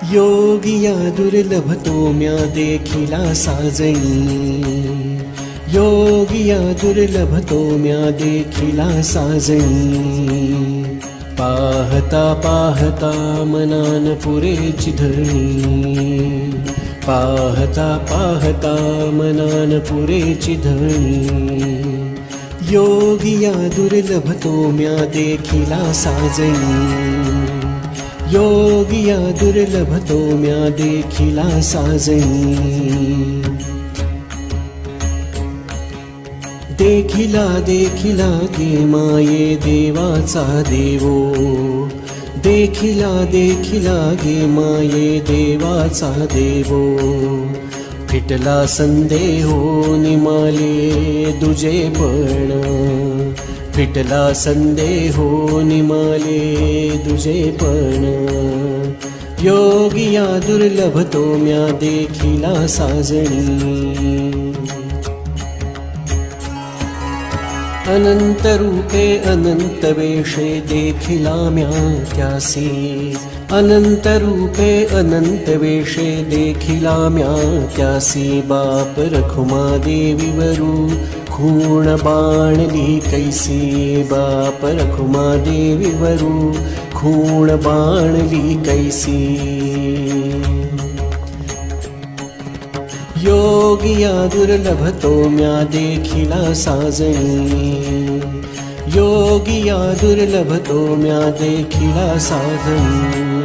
योगिया दुर्लभ तो म्या देखिला साजणी, योगिया दुर्लभ तो म्या देखिला साजणी. पाहता पाहता मनान पुरेची धरणी, पाहता पाहता मनान पुरेची धरणी. योगिया दुर्लभ तो म्या देखिला साजणी, योगिया दुर्लभ तो म्या देखिला साजणी. देखिला देखिला गे माये देवाचा देवो, देखिला देखिला गे माये देवाचा देवो. फिटला संदेहो निमाले दुजेपण, फिटला संदेहो निमाले दुजेपण. योगिया दुर्लभ तो म्या देखिला साजणी. अनंत रूपे अनंत वेशे देखिला म्या त्यासी, अनंत रूपे अनंत वेशे देखिला म्या त्यासी. बाप रखुमा देवी वरू खूण बाणली कैसी, बाप रखुमा देवी वरू खूण बाणली कैसी. योगिया दुर्लभ तो म्या देखिला साजणी, योगिया दुर्लभ तो म्या देखिला साजणी.